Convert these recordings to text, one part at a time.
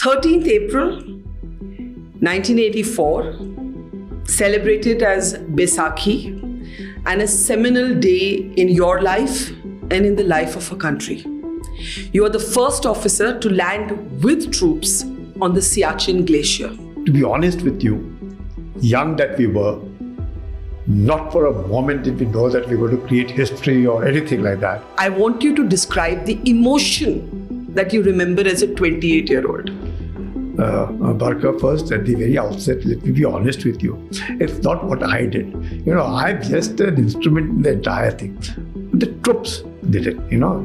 13th April 1984, celebrated as Baisakhi, and a seminal day in your life and in the life of a country. You are the first officer to land with troops on the Siachen Glacier. To be honest with you, young that we were, not for a moment did we know that we were going to create history or anything like that. I want you to describe the emotion that you remember as a 28-year-old. Barkha, first, at the very outset, let me be honest with you. It's not what I did. I'm just an instrument in the entire thing. The troops did it.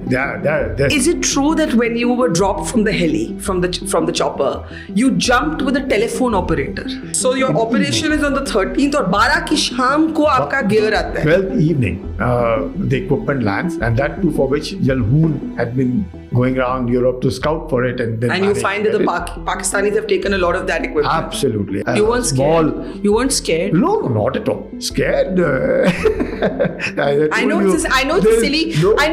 They're Is it true that when you were dropped from the heli, from the chopper, you jumped with a telephone operator? So your operation is on the 13th, और 12 की शाम को आपका gear आता है. 12th evening, the equipment lands, and that too for which Jalhoon had been going around Europe to scout for it, and then you find that the Pakistanis have taken a lot of that equipment. Absolutely. You weren't scared. You weren't scared. No, not at all. Scared. I know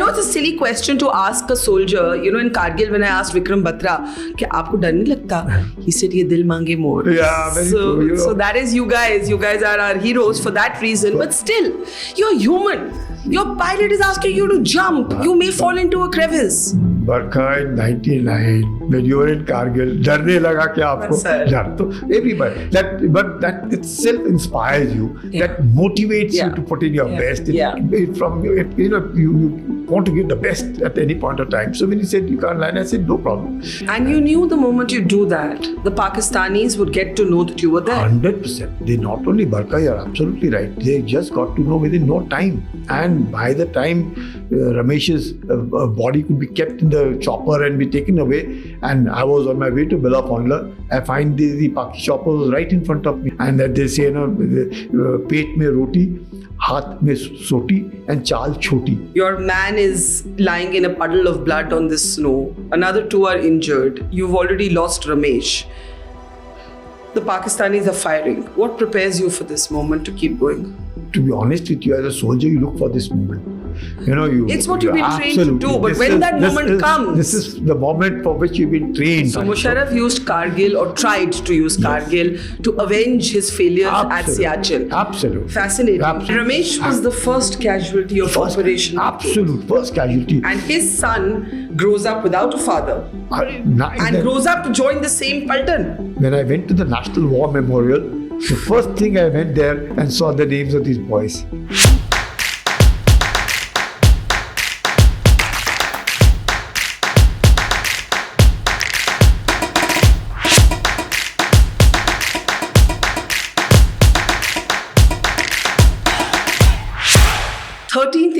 it's a silly question to ask a soldier. In Kargil, when I asked Vikram Batra, "Kya aapko dar nahi lagta?" He said, "Ye dil mange more." Yeah, very true. So that is you guys. You guys are our heroes for that reason. But still, you're human. Your pilot is asking you to jump. You may fall into a crevice. Barkha, in 99, when you were in Kargil, डरने लगा क्या आपको? डर तो everybody. But that itself inspires you. Yeah. That motivates you to put in your best. You want to give the best at any point of time. So when he said you can't land, I said no problem. And you knew the moment you do that, the Pakistanis would get to know that you were there. 100%. They not only, Barkha, you're absolutely right. They just got to know within no time. And by the time Ramesh's body could be kept in the chopper and be taken away, and I was on my way to Bella Fondler, I find the Paki chopper was right in front of me. And that they say, पेट में रोटी, हाथ में सोटी, and चाल छोटी. Your man is lying in a puddle of blood on this snow. Another two are injured. You've already lost Ramesh. The Pakistanis are firing. What prepares you for this moment to keep going? To be honest with you, as a soldier, you look for this moment. It's what you've been trained to do, but when that moment comes... This is the moment for which you've been trained. So Musharraf used Kargil, or tried to use Kargil, to avenge his failures at Siachen. Absolutely. Fascinating. Absolutely. Ramesh was the first casualty of Operation. Absolute first casualty. And his son grows up without a father. And grows up to join the same Paltan. When I went to the National War Memorial, the first thing I went there and saw the names of these boys.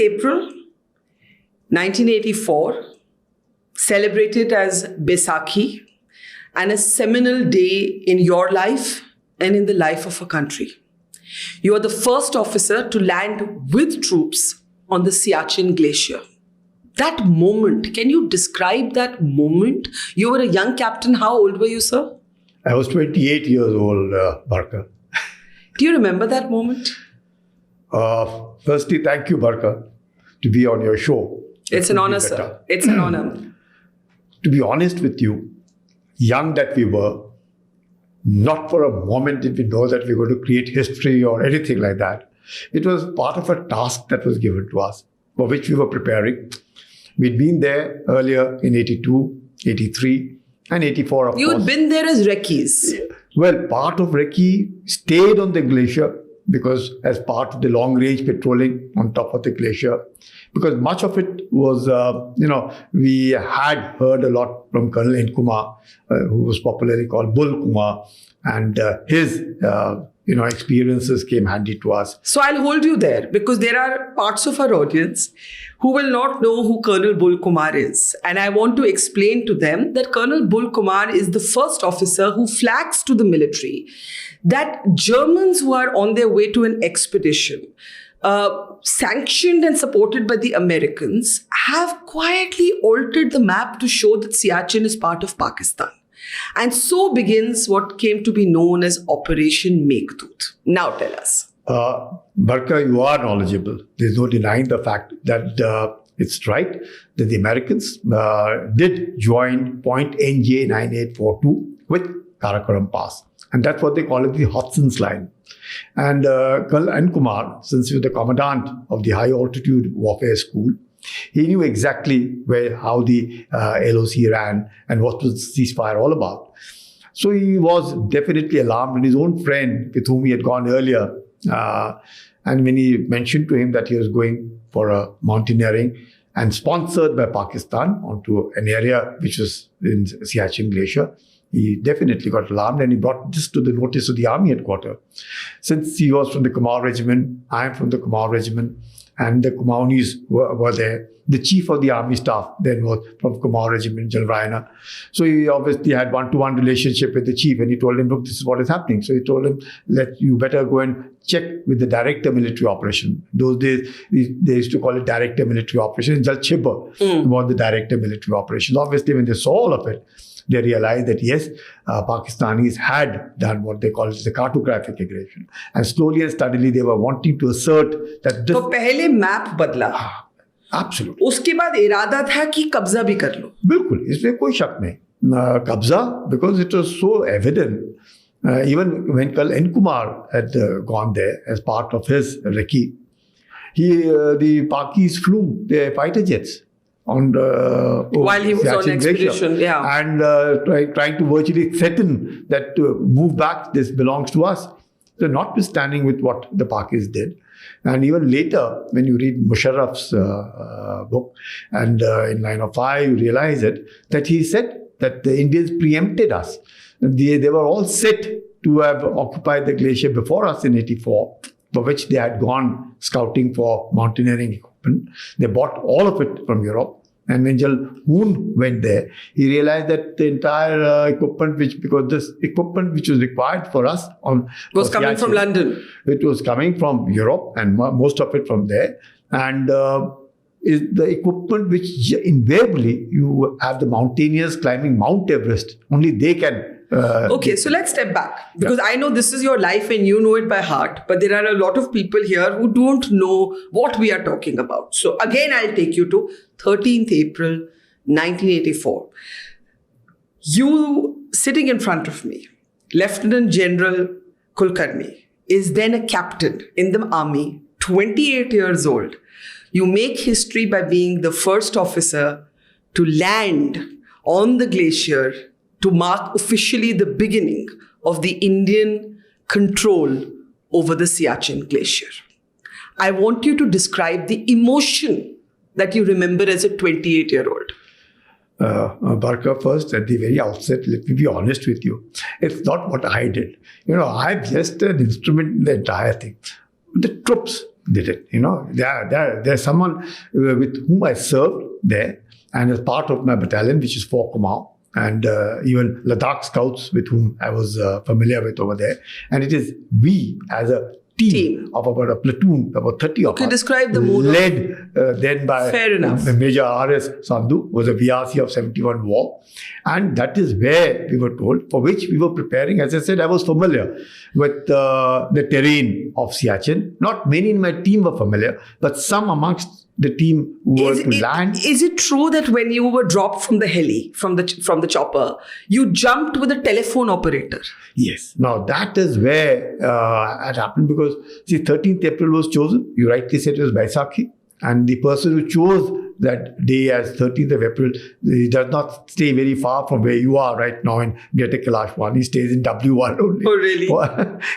April 1984, celebrated as Baisakhi, and a seminal day in your life and in the life of a country. You are the first officer to land with troops on the Siachen Glacier. That moment, can you describe that moment? You were a young captain. How old were you, sir? I was 28 years old, Barkha. Do you remember that moment? Firstly, thank you, Barkha, to be on your show. It's an honor, sir. It's an honor. To be honest with you, young that we were, not for a moment did we know that we were going to create history or anything like that. It was part of a task that was given to us, for which we were preparing. We'd been there earlier in 82, 83, and 84, of course. You'd been there as recce's. Well, part of recce stayed on the glacier, because as part of the long-range patrolling on top of the glacier, because much of it was, we had heard a lot from Colonel Kumar, who was popularly called Bull Kumar, and his, experiences came handy to us. So I'll hold you there, because there are parts of our audience who will not know who Colonel Bull Kumar is. And I want to explain to them that Colonel Bull Kumar is the first officer who flags to the military that Germans who are on their way to an expedition, sanctioned and supported by the Americans, have quietly altered the map to show that Siachen is part of Pakistan. And so begins what came to be known as Operation Meghdoot. Now tell us. Barkha, you are knowledgeable. There's no denying the fact that It's right that the Americans did join point NJ9842 with Karakoram Pass. And that's what they call it, the Hudson's Line. And Colonel N. Kumar, since he was the commandant of the High Altitude Warfare School, he knew exactly how the LOC ran and what was the ceasefire all about. So he was definitely alarmed, and his own friend with whom he had gone earlier, and when he mentioned to him that he was going for a mountaineering and sponsored by Pakistan onto an area which was in Siachen Glacier, he definitely got alarmed, and he brought this to the notice of the army headquarters. Since he was from the Kumar regiment, I am from the Kumar regiment, and the Kumaunis were there. The chief of the army staff then was from Kumar regiment, General Raina. So he obviously had one-to-one relationship with the chief, and he told him, look, this is what is happening. So he told him, you better go and check with the director military operation. Those days, they used to call it director military operation. Jal Chibber was the director military operations. Obviously, when they saw all of it, they realized that yes, Pakistanis had done what they call the cartographic aggression. And slowly and steadily, they were wanting to assert that this... तो पहले map बदला. Absolutely. उसके बाद इरादा था कि कब्जा भी कर लो. बिल्कुल, इसमें कोई शक नहीं. Kabza, because it was so evident, even when Colonel N. Kumar had gone there as part of his recce, the Pakis flew their fighter jets on while he was on expedition, Glacier, and trying to virtually threaten that to move back, this belongs to us. So notwithstanding with what the Pakis did, and even later when you read Musharraf's book, and in line of 5 you realize that he said that the Indians preempted us. They were all set to have occupied the glacier before us in 84, for which they had gone scouting for mountaineering equipment. They bought all of it from Europe. And when General Hoon went there, he realized that the entire equipment, because this equipment which was required for us was coming from London. It was coming from Europe, and most of it from there. And is the equipment which invariably you have the mountaineers climbing Mount Everest. Only they can. Okay, so let's step back, because I know this is your life and you know it by heart, but there are a lot of people here who don't know what we are talking about. So again, I'll take you to 13th April 1984. You sitting in front of me, Lieutenant General Kulkarni, is then a captain in the army, 28 years old. You make history by being the first officer to land on the glacier to mark officially the beginning of the Indian control over the Siachen Glacier. I want you to describe the emotion that you remember as a 28-year-old. Barkha, first, at the very outset, let me be honest with you. It's not what I did. I'm just an instrument in the entire thing. The troops did it. There's someone with whom I served there, and as part of my battalion, which is 4 Kumaon, and even Ladakh scouts with whom I was familiar with over there. And it is we as a team of about a platoon, about 30 of us. Describe the mood. Led then by Major R.S. Sandhu, was a VRC of 71 war. And that is where we were told, for which we were preparing. As I said, I was familiar with the terrain of Siachen. Not many in my team were familiar, but some amongst the team who were to land. Is it true that when you were dropped from the heli, from the chopper, you jumped with a telephone operator? Yes. Now that is where it happened, because 13th April was chosen. You rightly said it was Baisakhi. And the person who chose that day as 13th of April, he does not stay very far from where you are right now in Greater Kailash 1. He stays in W1 only. Oh, really?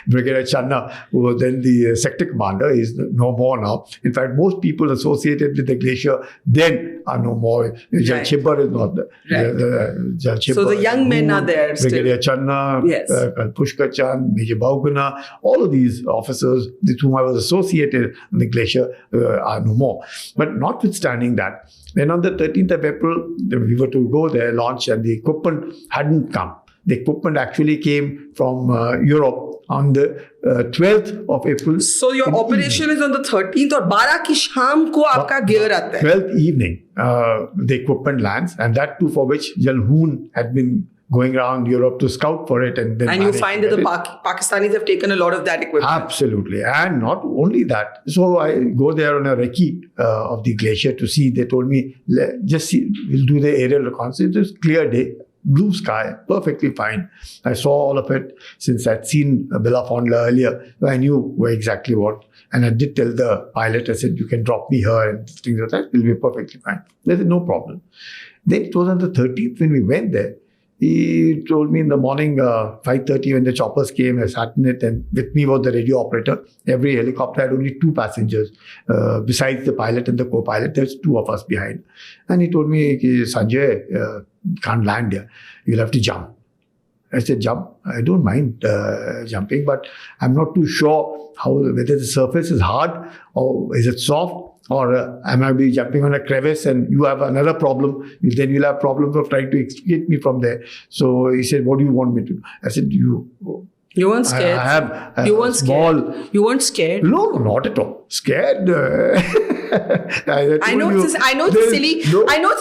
Brigadier Channa, who was then the sector commander, is no more now. In fact, most people associated with the glacier then are no more. Jal Chibber is not there. Right. So the young men are there Brigadier Channa, yes. Pushkar Chand, Major Bauguna, all of these officers with whom I was associated on the glacier are no more. But notwithstanding that, when on the 13th of April, we were to go there, launch, and the equipment hadn't come. The equipment actually came from Europe on the 12th of April. So your operation is on the 13th, or 12 ki sham ko aapka gear aata hai? 12th evening, the equipment lands, and that too for which General Hoon had been going around Europe to scout for it. And then you find that the Pakistanis have taken a lot of that equipment. Absolutely. And not only that. So I go there on a recce of the glacier to see. They told me, just see, we'll do the aerial reconnaissance. It's clear day, blue sky, perfectly fine. I saw all of it since I'd seen Belafonte earlier. I knew exactly what. And I did tell the pilot, I said, you can drop me here and things like that. It'll be perfectly fine. They said, no problem. Then it was on the 13th when we went there. He told me in the morning, 5:30 when the choppers came, I sat in it, and with me was the radio operator. Every helicopter had only 2 passengers. Besides the pilot and the co-pilot, there's 2 of us behind. And he told me, Sanjay, you can't land here. You'll have to jump. I said, jump? I don't mind jumping, but I'm not too sure whether the surface is hard or is it soft. Or I might be jumping on a crevice and you have another problem. Then you'll have problems of trying to extricate me from there. So he said, what do you want me to do? I said, you weren't scared. You weren't scared. You weren't scared. No, not at all. Scared. I know it's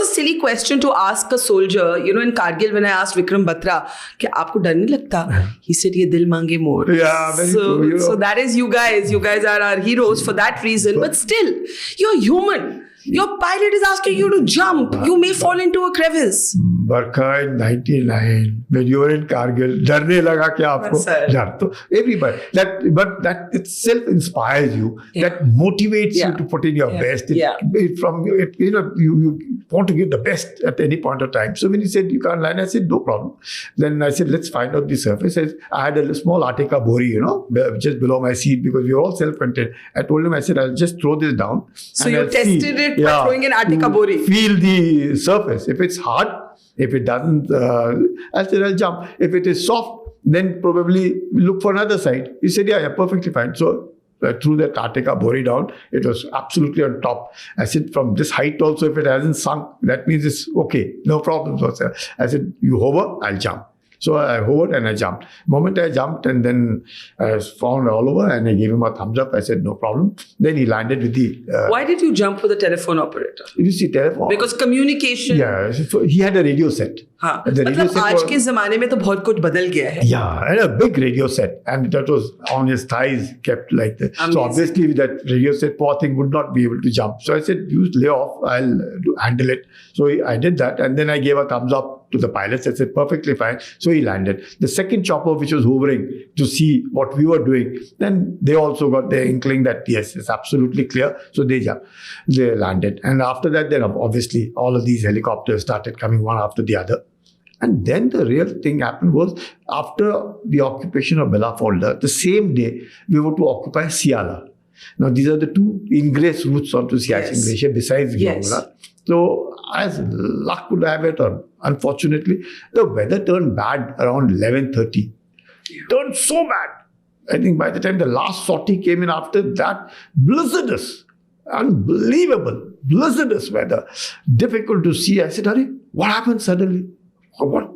a silly question to ask a soldier. You know, in Kargil, when I asked Vikram Batra, "Kya aapko dar nahi lagta?" He said, "Ye dil mange more." Yeah, very true. You know. So that is you guys. You guys are our heroes for that reason. But still, you're human. Your pilot is asking you to jump. You may fall into a crevice. Barkha in 99, when you were in Kargil, डरने लगा क्या आपको? डर तो everybody. But that itself inspires you. Yeah. That motivates you to put in your best. You want to give the best at any point of time. So when he said you can't land, I said no problem. Then I said let's find out the surface. I had a small Attica bori, just below my seat because we were all self-contained. I told him, I said I'll just throw this down. So you tested it by throwing an Attica bori. Feel the surface. If it's hard. If it doesn't, I said, I'll jump. If it is soft, then probably look for another side. He said, yeah, perfectly fine. So I threw that Attica bori down. It was absolutely on top. I said, from this height also, if it hasn't sunk, that means it's okay. No problems whatsoever. I said, you hover, I'll jump. So I hovered and I jumped. The moment I jumped and then I found all over and I gave him a thumbs up. I said, no problem. Then he landed with the... Why did you jump with the telephone operator? You see, telephone... Because communication... Yeah, so he had a radio set. हाँ, मतलब आज के ज़माने में तो बहुत कुछ बदल गया है. Yeah, and a big radio set, and that was on his thighs, kept like that. So obviously, with that radio set, poor thing would not be able to jump. So I said, "You lay off, I'll handle it." So I did that, and then I gave a thumbs up to the pilots. I said, "Perfectly fine." So he landed. The second chopper, which was hovering to see what we were doing, then they also got their inkling that yes, it's absolutely clear. So they jumped, they landed, and after that, then obviously all of these helicopters started coming one after the other. And then the real thing happened was after the occupation of Belafonte, the same day we were to occupy Siala. Now these are the 2 ingress routes onto Siachen Glacier besides Jawan. So as luck would have it, or unfortunately, the weather turned bad around 11:30. Turned so bad. I think by the time the last sortie came in after that, blizzardous, unbelievable, blizzardous weather. Difficult to see. I said, Hari, what happened suddenly? What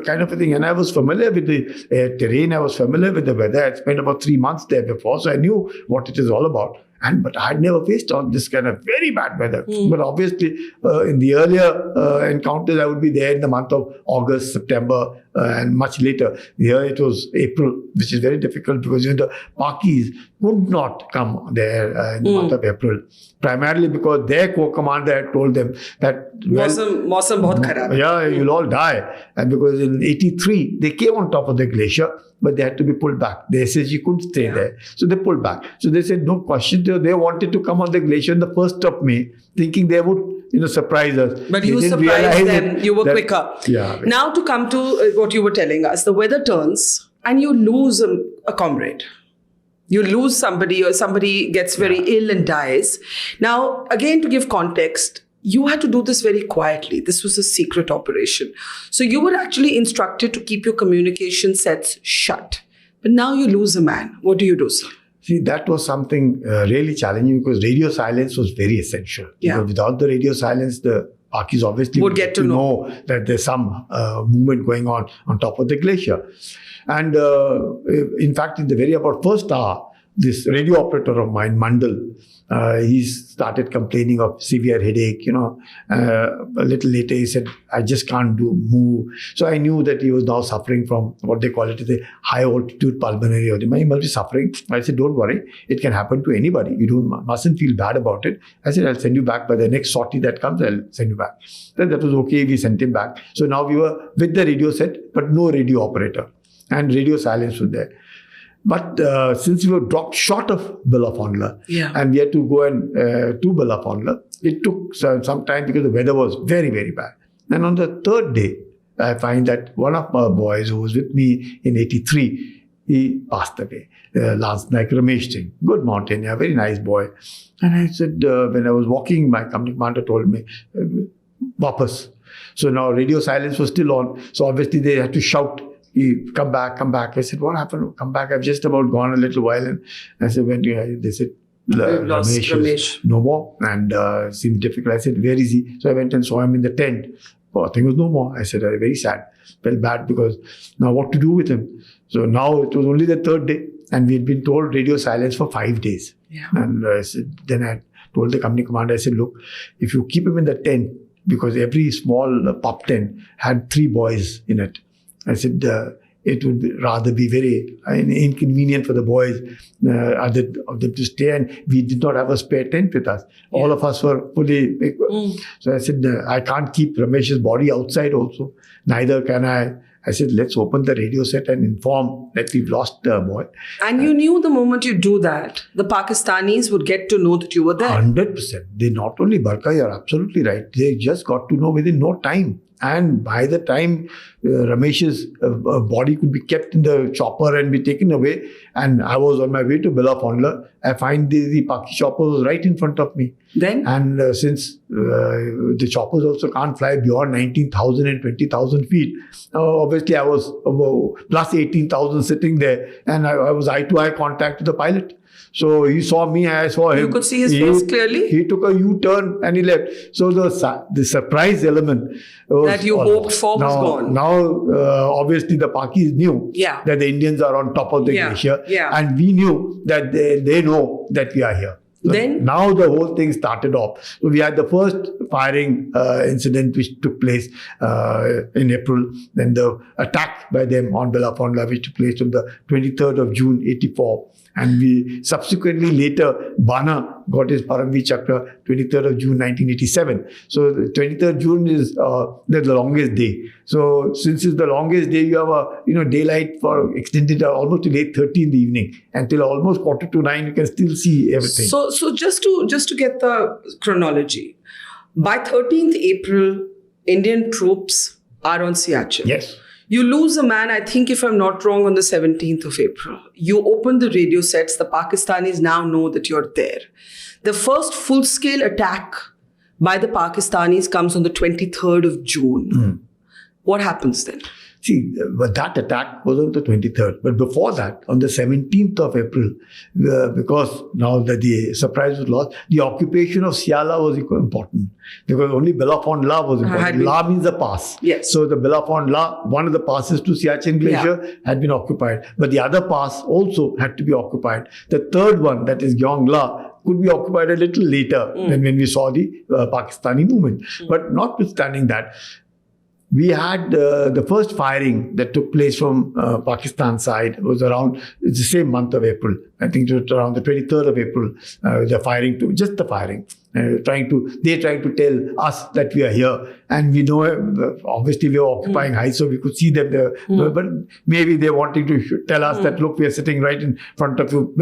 kind of a thing? And I was familiar with the terrain. I was familiar with the weather. I spent about 3 months there before, so I knew what it is all about. But I had never faced on this kind of very bad weather. But obviously, in the earlier encounters, I would be there in the month of August, September, and much later. Here it was April, which is very difficult because the Pakis could not come there in the month of April. Primarily because their co-commander had told them that Mausam bahut kharab hai. Yeah, you'll all die. And because in 83, they came on top of the glacier, but they had to be pulled back. The SSG couldn't stay there. So they pulled back. So they said, no question. They wanted to come on the glacier on the 1st of May, thinking they would surprise us. But you surprised them. You were quicker. Yeah. Now to come to what you were telling us. The weather turns and you lose a comrade. You lose somebody or somebody gets very ill and dies. Now, again, to give context, you had to do this very quietly. This was a secret operation. So you were actually instructed to keep your communication sets shut. But now you lose a man. What do you do, sir? See, that was something really challenging because radio silence was very essential. Yeah. Because without the radio silence, the Pakis obviously would get to know that there's some movement going on top of the glacier. And in fact, in the very about first hour, this radio operator of mine, Mandal, He started complaining of severe headache, a little later he said, I just can't move. So I knew that he was now suffering from what they call it is a high altitude pulmonary edema. He must be suffering. I said, don't worry, it can happen to anybody. You mustn't feel bad about it. I said, I'll send you back by the next sortie that comes, I'll send you back. Then that was okay, we sent him back. So now we were with the radio set, but no radio operator. And radio silence was there. But since we were dropped short of Belafondla, and we had to go to Belafondla, it took some time because the weather was very, very bad. And on the third day, I find that one of my boys who was with me in 83, he passed away last night, Ramesh Singh, good mountaineer, very nice boy. And I said, when I was walking, my company commander told me, Vapas. So now radio silence was still on. So obviously they had to shout, come back, come back. I said, what happened? Come back. I've just about gone a little while. And I said, when do you, they said, Ramesh. No more. And seemed difficult. I said, where is he? So I went and saw him in the tent. I think it was no more. I said, very sad. Felt bad because now what to do with him? So now it was only the third day. And we had been told radio silence for 5 days. And I said, then I told the company commander, I said, look, if you keep him in the tent, because every small pup tent had 3 boys in it. I said, it would rather be very inconvenient for the boys of them to stay, and we did not have a spare tent with us. All of us were fully... So I said, I can't keep Ramesh's body outside also. Neither can I. I said, let's open the radio set and inform that we've lost the boy. And you knew the moment you do that, the Pakistanis would get to know that you were there. 100%. They not only, Barkha, you're absolutely right. They just got to know within no time. And by the time Ramesh's body could be kept in the chopper and be taken away, and I was on my way to Belafondla, I find the Paki chopper was right in front of me. Then? And since the choppers also can't fly beyond 19,000 and 20,000 feet, obviously I was plus 18,000 sitting there, and I was eye-to-eye contact with the pilot. So he saw me, I saw him. You could see his face clearly? He took a U-turn and he left. So the surprise element that you hoped for was gone. Now, obviously, the Pakis knew that the Indians are on top of the glacier. And we knew that they know that we are here. So then? Now the whole thing started off. So we had the first firing incident which took place in April. Then the attack by them on Belafondla which took place on the 23rd of June, 84. And we subsequently later, Bana got his Paramveer Chakra 23rd of June 1987. So the 23rd June is the longest day. So since it's the longest day, you have a daylight for extended almost till 8:30 in the evening. Until almost 8:45, you can still see everything. So just to get the chronology, by 13th April, Indian troops are on Siachen. Yes. You lose a man, I think if I'm not wrong, on the 17th of April. You open the radio sets. The Pakistanis now know that you're there. The first full-scale attack by the Pakistanis comes on the 23rd of June. What happens then? See, but that attack was on the 23rd. But before that, on the 17th of April, because now that the surprise was lost, the occupation of Siala was important. Because only Belafondla was important. La means a pass. Yes. So the Belafondla, one of the passes to Siachen Glacier, had been occupied. But the other pass also had to be occupied. The third one, that is Gyeongla, could be occupied a little later than when we saw the Pakistani movement. But notwithstanding that, we had the first firing that took place from Pakistan side was around, it's the same month of April. I think it was around the 23rd of April, the firing, just the firing. They're trying to tell us that we are here. And we know, obviously we were occupying heights, so we could see them there. But maybe they're wanting to tell us that, look, we are sitting right in front of you,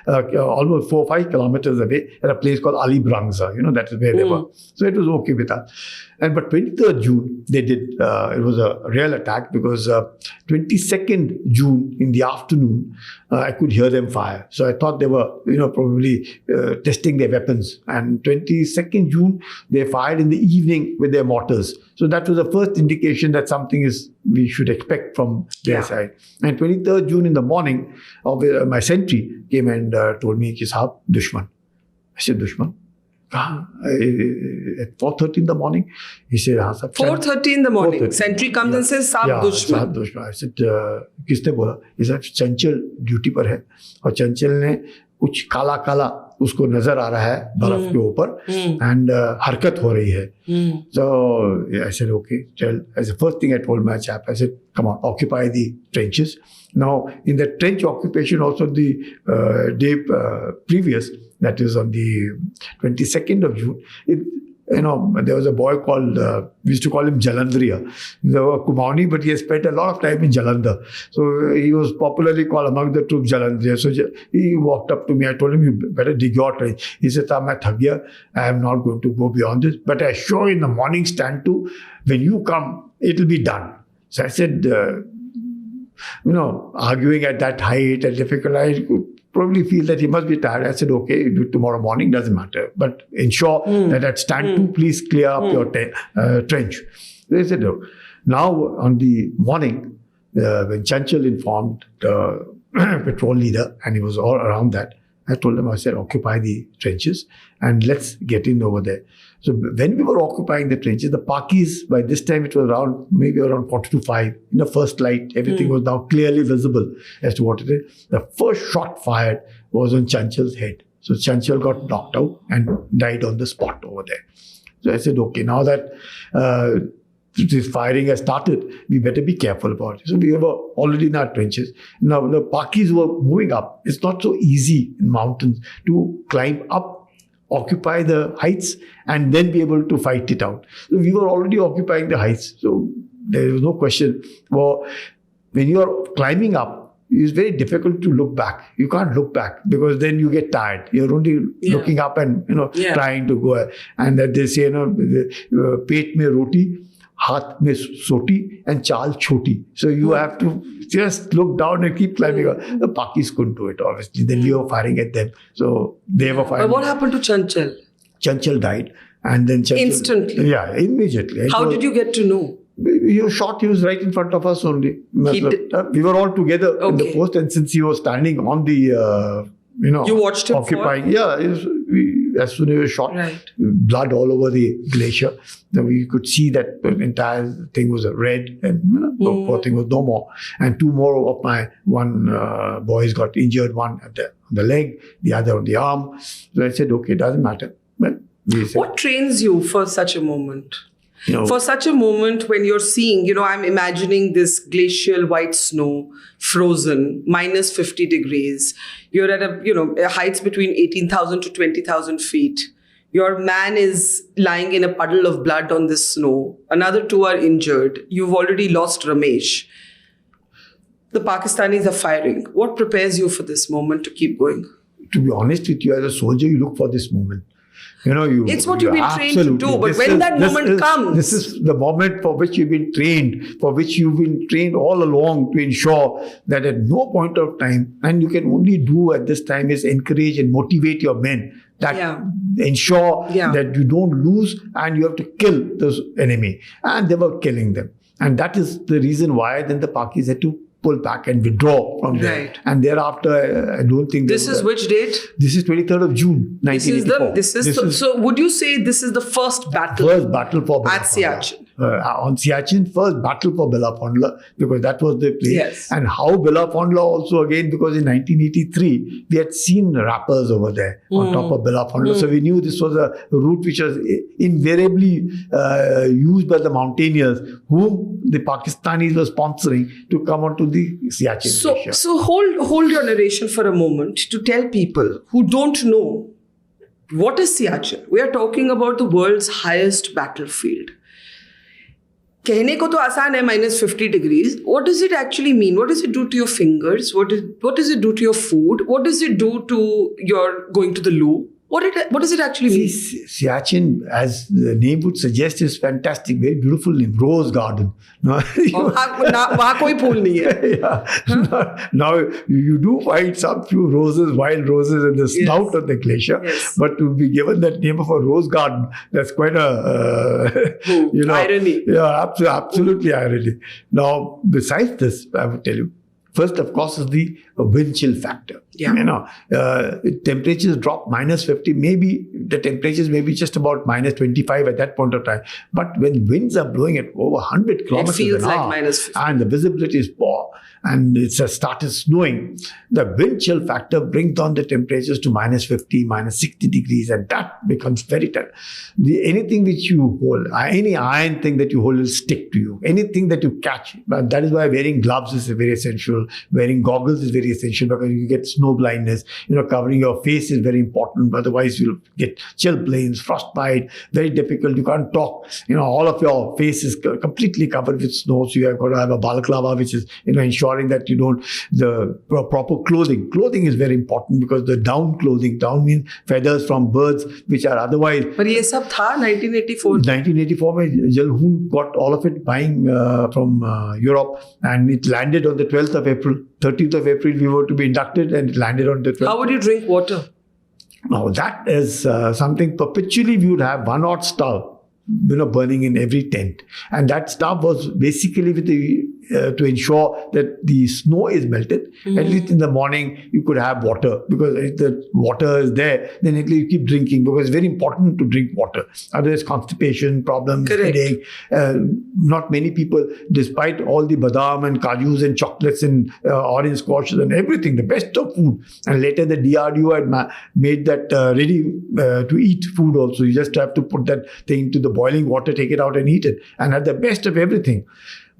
almost 4 or 5 kilometers away at a place called Ali Brangza. That is where they were. So it was okay with us. But 23rd June, they did, it was a real attack because 22nd June in the afternoon, I could hear them fire. So I thought they were, probably testing their weapons. And 22nd June, they fired in the evening with their mortars. So that was the first indication that something we should expect from their side. And 23rd June in the morning, my sentry came and told me, ki sahab, dushman. I said, dushman? At 4:30 in the morning, he said, 4:30 in the morning. 4:30. Sentry comes and says, Saab dushman. Saab dushman. I said, किसने बोला? He said, Chanchal duty पर है और चंचल ने कुछ काला काला उसको नजर आ रहा है बर्फ के ऊपर एंड हरकत हो रही है. So I said, okay, tell. As the first thing I told my chap, I said, come on, occupy the trenches. Now, in the trench occupation, also the day previous, that is on the 22nd of June, there was a boy called, we used to call him Jalandhria. He was Kumaoni, but he has spent a lot of time in Jalandhar. So he was popularly called among the troops Jalandhria. So he walked up to me. I told him, you better dig your trench. He said, "Main thak gaya. I am not going to go beyond this. But I assure you in the morning stand to, when you come, it will be done." So I said, arguing at that height and difficult, I could probably feel that he must be tired. I said, okay, do it tomorrow morning, doesn't matter. But ensure that at stand 2, please clear up your trench. They said, no. Now, on the morning, when Chanchal informed the patrol leader, and he was all around that, I told him, I said, occupy the trenches and let's get in over there. So when we were occupying the trenches, the Pakis, by this time it was maybe around 4:45. In the first light, everything was now clearly visible as to what it is. The first shot fired was on Chanchal's head. So Chanchal got knocked out and died on the spot over there. So I said, okay, now that this firing has started, we better be careful about it. So we were already in our trenches. Now the Pakis were moving up. It's not so easy in mountains to climb up, occupy the heights, and then be able to fight it out. So we were already occupying the heights. So there was no question. Well, when you are climbing up, it's very difficult to look back. You can't look back because then you get tired. You're only looking up and trying to go. And that they say, pet mein roti, haath mein soti, and chal choti. So you have to just look down and keep climbing up. The Pakis couldn't do it, obviously. Then we were firing at them. So they were firing. But what happened to Chanchal? Chanchal died. And then Chanchal, instantly? Yeah, immediately. How did you get to know? He was shot. He was right in front of us only. We were all together in the post. And since he was standing on the, you watched him occupying. Yeah, as soon as he was shot, blood all over the glacier. Then we could see that the entire thing was red, and the poor thing was no more. And 2 more of my boys got injured, one on the leg, the other on the arm. So I said, okay, it doesn't matter. But what trains you for such a moment? For such a moment when you're seeing, I'm imagining this glacial white snow, frozen, minus 50 degrees. You're at heights between 18,000 to 20,000 feet. Your man is lying in a puddle of blood on this snow. Another 2 are injured. You've already lost Ramesh. The Pakistanis are firing. What prepares you for this moment to keep going? To be honest with you, as a soldier, you look for this moment. It's what you've been trained to do. But when that moment comes... This is the moment for which you've been trained, all along to ensure that at no point of time, and you can only do at this time is encourage and motivate your men. Ensure that you don't lose and you have to kill the enemy. And they were killing them. And that is the reason why then the Pakis had to pull back and withdraw from there. And thereafter, I don't think... This is which date? This is 23rd of June, 1984. So would you say this is the first battle? First battle for Bela at Siachen. On Siachen, first battle for Bela, because that was the place. Yes. And how Bela also again, because in 1983, we had seen rappers over there on top of Bela. So we knew this was a route which was invariably used by the mountaineers, whom the Pakistanis were sponsoring to come onto the Siachen glacier. So hold your narration for a moment to tell people who don't know what is Siachen. We are talking about the world's highest battlefield. कहने को तो आसान है minus 50 degrees. What does it actually mean? What does it do to your fingers? What does it do to your food? What does it do to your going to the loo? What does it actually mean? Siachen, as the name would suggest, is fantastic. Very beautiful name. Rose garden. वहाँ कोई फूल नहीं है. Now you do find some few roses, wild roses in the snout of the glacier. Yes. But to be given that name of a rose garden, that's quite a irony. Yeah, absolutely irony. Now, besides this, I would tell you, First, of course, is the wind chill factor. Yeah. Temperatures drop -50. Maybe the temperatures may be just about -25 at that point of time. But when winds are blowing at over 100 kilometers feels an like hour, -50. and the visibility is poor, and it's started snowing, the wind chill factor brings down the temperatures to -50, -60 degrees, and that becomes very tough. Anything which you hold, any iron thing that you hold will stick to you. Anything that you catch, but that is why wearing gloves is very essential. Wearing goggles is very essential because you get snow blindness. Covering your face is very important. Otherwise, you'll get chilblains, frostbite. Very difficult. You can't talk. All of your face is completely covered with snow. So you have got to have a balaclava, which is ensuring that you don't the proper clothing. Clothing is very important because the down clothing. Down means feathers from birds, which are otherwise. But ये सब था 1984. 1984 में Jalhoon got all of it buying from Europe, and it landed on the 12th of April. 13th of April we were to be inducted, and it landed on the 12th. How would you drink water? Now that is something perpetually we would have one hot stove, burning in every tent, and that stove was basically with to ensure that the snow is melted. At least in the morning you could have water, because if the water is there, then at least you keep drinking, because it's very important to drink water. Otherwise, constipation problems, Correct. headache. Not many people, despite all the badam and kajus and chocolates and orange squashes and everything, the best of food, and later the DRDO had made that ready to eat food also. You just have to put that thing into the boiling water, take it out and eat it, and have the best of everything.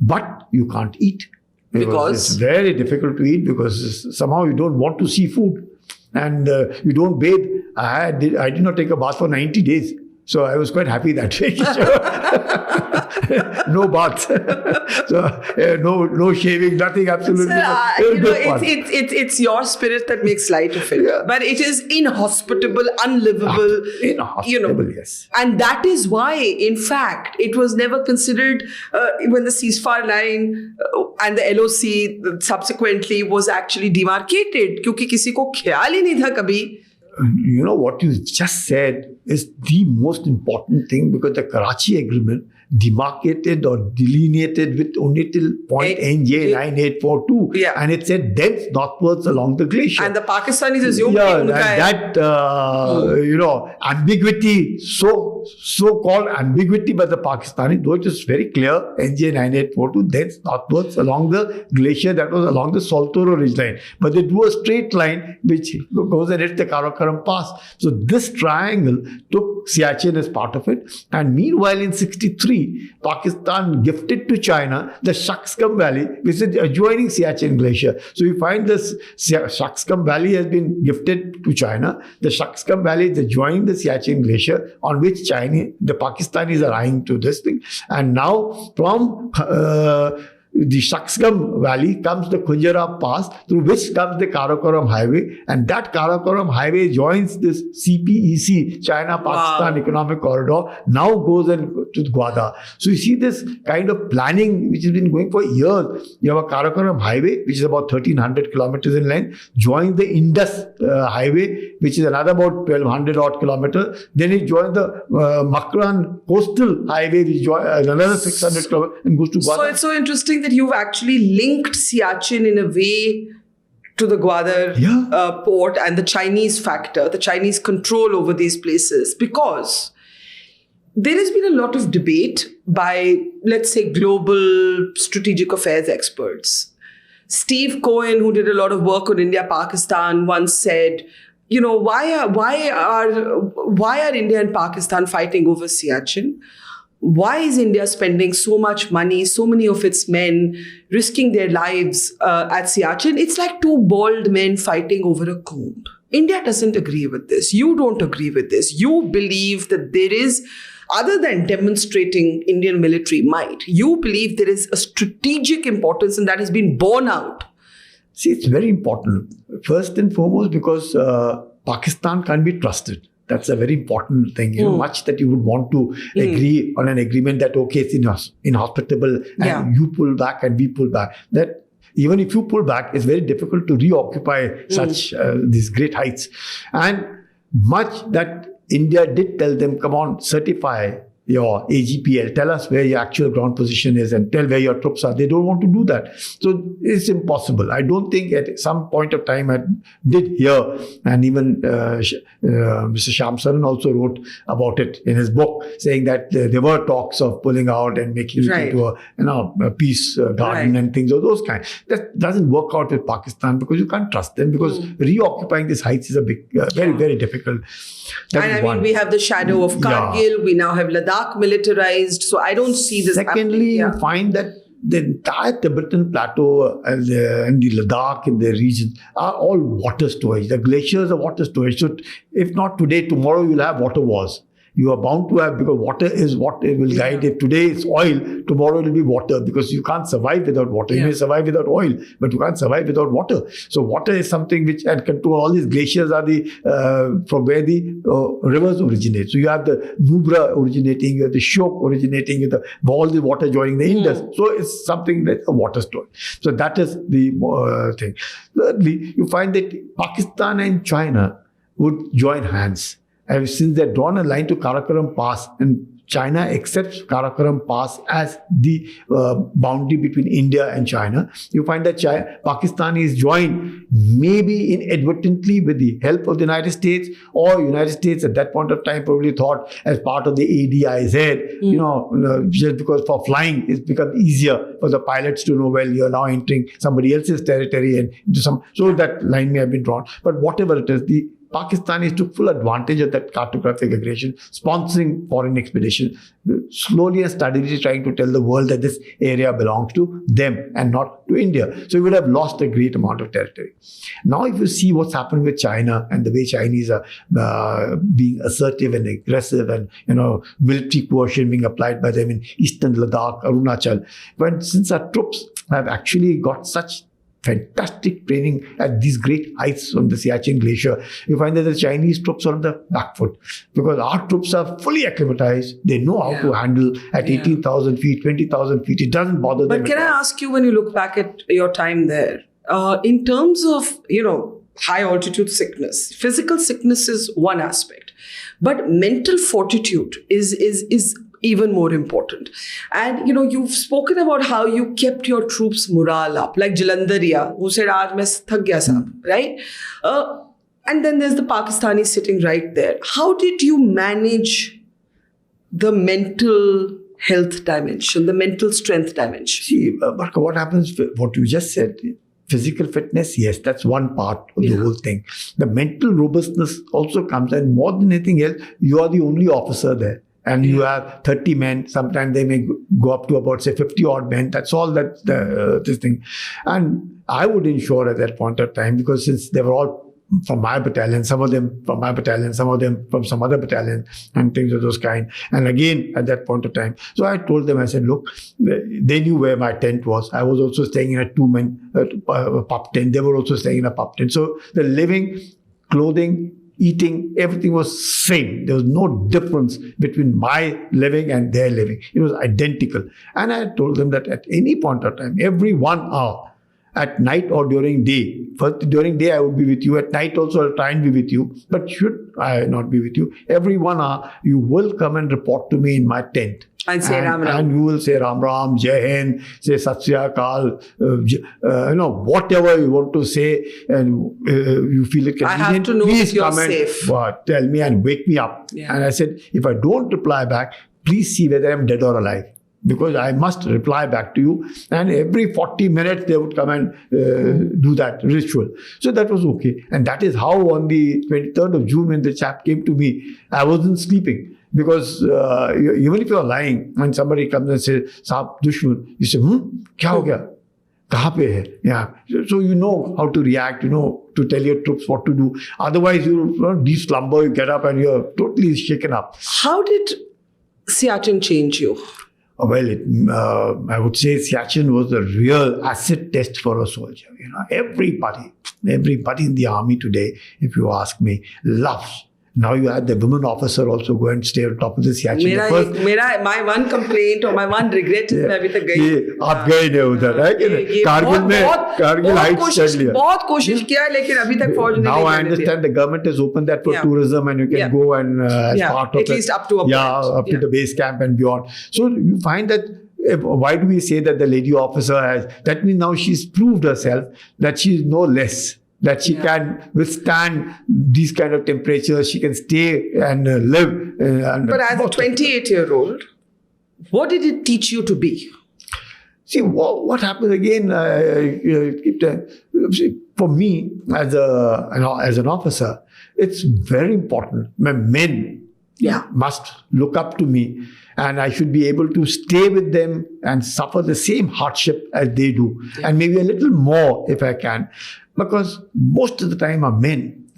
But you can't eat. Because? It's very difficult to eat, because somehow you don't want to see food, and you don't bathe. I did not take a bath for 90 days. So I was quite happy that way. No baths. So no shaving, nothing, absolutely. It's your spirit that makes light of it. Yeah. But it is inhospitable, unlivable. Inhospitable, yes. And that is why, in fact, it was never considered when the ceasefire line and the LOC subsequently was actually demarcated. क्योंकि किसी को ख्याल ही नहीं था कभी. What you just said is the most important thing, because the Karachi Agreement demarcated or delineated with only till point NJ 9842, Yeah. and it said thence northwards along the glacier. And the Pakistanis assumed Yeah, कि उनका है. that ambiguity, so-called ambiguity by the Pakistani, though it is very clear, NJ 9842, thence northwards along the glacier that was along the Saltoro ridgeline. But they drew a straight line which goes and hits the Karakoram Pass. So this triangle took Siachen as part of it. And meanwhile, in 63, Pakistan gifted to China the Shaksgam Valley, which is adjoining Siachen Glacier. So you find this Shaksgam Valley has been gifted to China. The Shaksgam Valley is adjoining the Siachen Glacier, on which the Pakistanis are eyeing to this thing. And now from the Shaksgam Valley comes the Khunjara Pass, through which comes the Karakoram Highway, and that Karakoram Highway joins this CPEC, China-Pakistan Economic Corridor, now goes to Gwada. So you see this kind of planning which has been going for years. You have a Karakoram Highway, which is about 1300 kilometers in length, joins the Indus Highway, which is another about 1200 odd kilometers. Then it joins the Makran Coastal Highway, which joins another 600 kilometers and goes to Gwada. So it's so interesting that you've actually linked Siachen in a way to the Gwadar port and the Chinese factor, the Chinese control over these places, because there has been a lot of debate by, let's say, global strategic affairs experts. Steve Cohen, who did a lot of work on India-Pakistan, once said, why are India and Pakistan fighting over Siachen? Why is India spending so much money, so many of its men risking their lives at Siachen? It's like two bald men fighting over a comb. India doesn't agree with this. You don't agree with this. You believe that there is, other than demonstrating Indian military might, you believe there is a strategic importance, and that has been borne out. See, it's very important. First and foremost, because Pakistan can't be trusted. That's a very important thing. Much that you would want to agree on an agreement that, okay, it's inhospitable, and you pull back and we pull back. That even if you pull back, it's very difficult to reoccupy such these great heights. And much that India did tell them, come on, certify your AGPL, tell us where your actual ground position is and tell where your troops are. They don't want to do that. So it's impossible. I don't think at some point of time I did hear, and even Mr. Shyam Saran also wrote about it in his book, saying that there were talks of pulling out and making it into a peace garden and things of those kinds. That doesn't work out with Pakistan because you can't trust them, because reoccupying these heights is a big, very, very difficult. We have the shadow of Kargil. We now have Ladakh militarized. So I don't see this Secondly, you find that the entire Tibetan plateau and the Ladakh in the region are all water storage. The glaciers are water storage. So if not today, tomorrow you'll have water wars. You are bound to have, because water is what it will guide. If today it's oil, tomorrow it will be water, because you can't survive without water. You may survive without oil, but you can't survive without water. So water is something which and control. All these glaciers are the from where the rivers originate. So you have the Nubra originating, you have the Shyok originating, you have all the water joining the Indus. So it's something that's a water storage. So that is the thing. Thirdly, you find that Pakistan and China would join hands. And since they've drawn a line to Karakoram Pass, and China accepts Karakoram Pass as the boundary between India and China, you find that Pakistan is joined maybe inadvertently with the help of the United States, or United States at that point of time probably thought as part of the ADIZ, just because for flying it's become easier for the pilots to know, well, you're now entering somebody else's territory and into so that line may have been drawn. But whatever it is, the Pakistanis took full advantage of that cartographic aggression, sponsoring foreign expeditions, slowly and steadily trying to tell the world that this area belongs to them and not to India. So we would have lost a great amount of territory. Now, if you see what's happened with China and the way Chinese are being assertive and aggressive, and military coercion being applied by them in eastern Ladakh, Arunachal, since our troops have actually got such fantastic training at these great heights on the Siachen Glacier, you find that the Chinese troops are on the back foot, because our troops are fully acclimatized. They know how to handle at 18,000 feet, 20,000 feet. It doesn't bother them. But can I ask you, when you look back at your time there, in terms of, high altitude sickness, physical sickness is one aspect, but mental fortitude is even more important. And, you've spoken about how you kept your troops' morale up, like Jalandhariya, who said, "Aaj main thak gaya sahab," right? And then there's the Pakistanis sitting right there. How did you manage the mental health dimension, the mental strength dimension? See, Barkha, what happens, what you just said, physical fitness, yes, that's one part of the whole thing. The mental robustness also comes, and more than anything else, you are the only officer there. And you have 30 men, sometimes they may go up to about, say, 50 odd men. That's all that this thing. And I would ensure at that point of time, because since they were all from my battalion, some of them from my battalion, some of them from some other battalion, and things of those kind. And again, at that point of time, so I told them, I said, look, they knew where my tent was. I was also staying in a two-man pup tent. They were also staying in a pup tent. So the living, clothing, eating, everything was same. There was no difference between my living and their living. It was identical. And I told them that at any point of time, every 1 hour, at night or during day. First, during day I would be with you. At night also I'll try and be with you. But should I not be with you, every 1 hour you will come and report to me in my tent. And say Ram Ram. And you will say Ram Ram, Jai Hind, say Sat Sri Akal, whatever you want to say, and you feel it convenient. I have to know please if you're come safe. And tell me and wake me up. And I said, if I don't reply back, please see whether I'm dead or alive, because I must reply back to you. And every 40 minutes they would come and do that ritual. So that was okay. And that is how on the 23rd of June, when the chap came to me, I wasn't sleeping. Because even if you're lying, when somebody comes and says, "Saab Dushman," you say, kya ho gaya? Kahan pe hai? Yeah. So you know how to react, to tell your troops what to do. Otherwise, you de-slumber, you get up and you're totally shaken up. How did Siachen change you? Well, I would say Siachen was a real acid test for a soldier. Everybody in the army today, if you ask me, loves Now you had the women officer also go and stay on top of the Siachen. My one complaint or my one regret is मैं अभी तक गई ये आप गए नहीं उधर है कि कारगिल में कारगिल हाइट्स चढ़ लिया बहुत कोशिश किया लेकिन अभी तक फौज ने Now I understand the government has opened that for tourism and you can go and as part of at least up to a point. up to the base camp and beyond. So you find that why do we say that the lady officer has, that means now she's proved herself that she is no less, that she can withstand these kind of temperatures, she can stay and live. But as a 28-year-old, what did it teach you to be? See, what happens again, for me as an officer, it's very important. Men must look up to me and I should be able to stay with them and suffer the same hardship as they do. And maybe a little more if I can. Because most of the time our men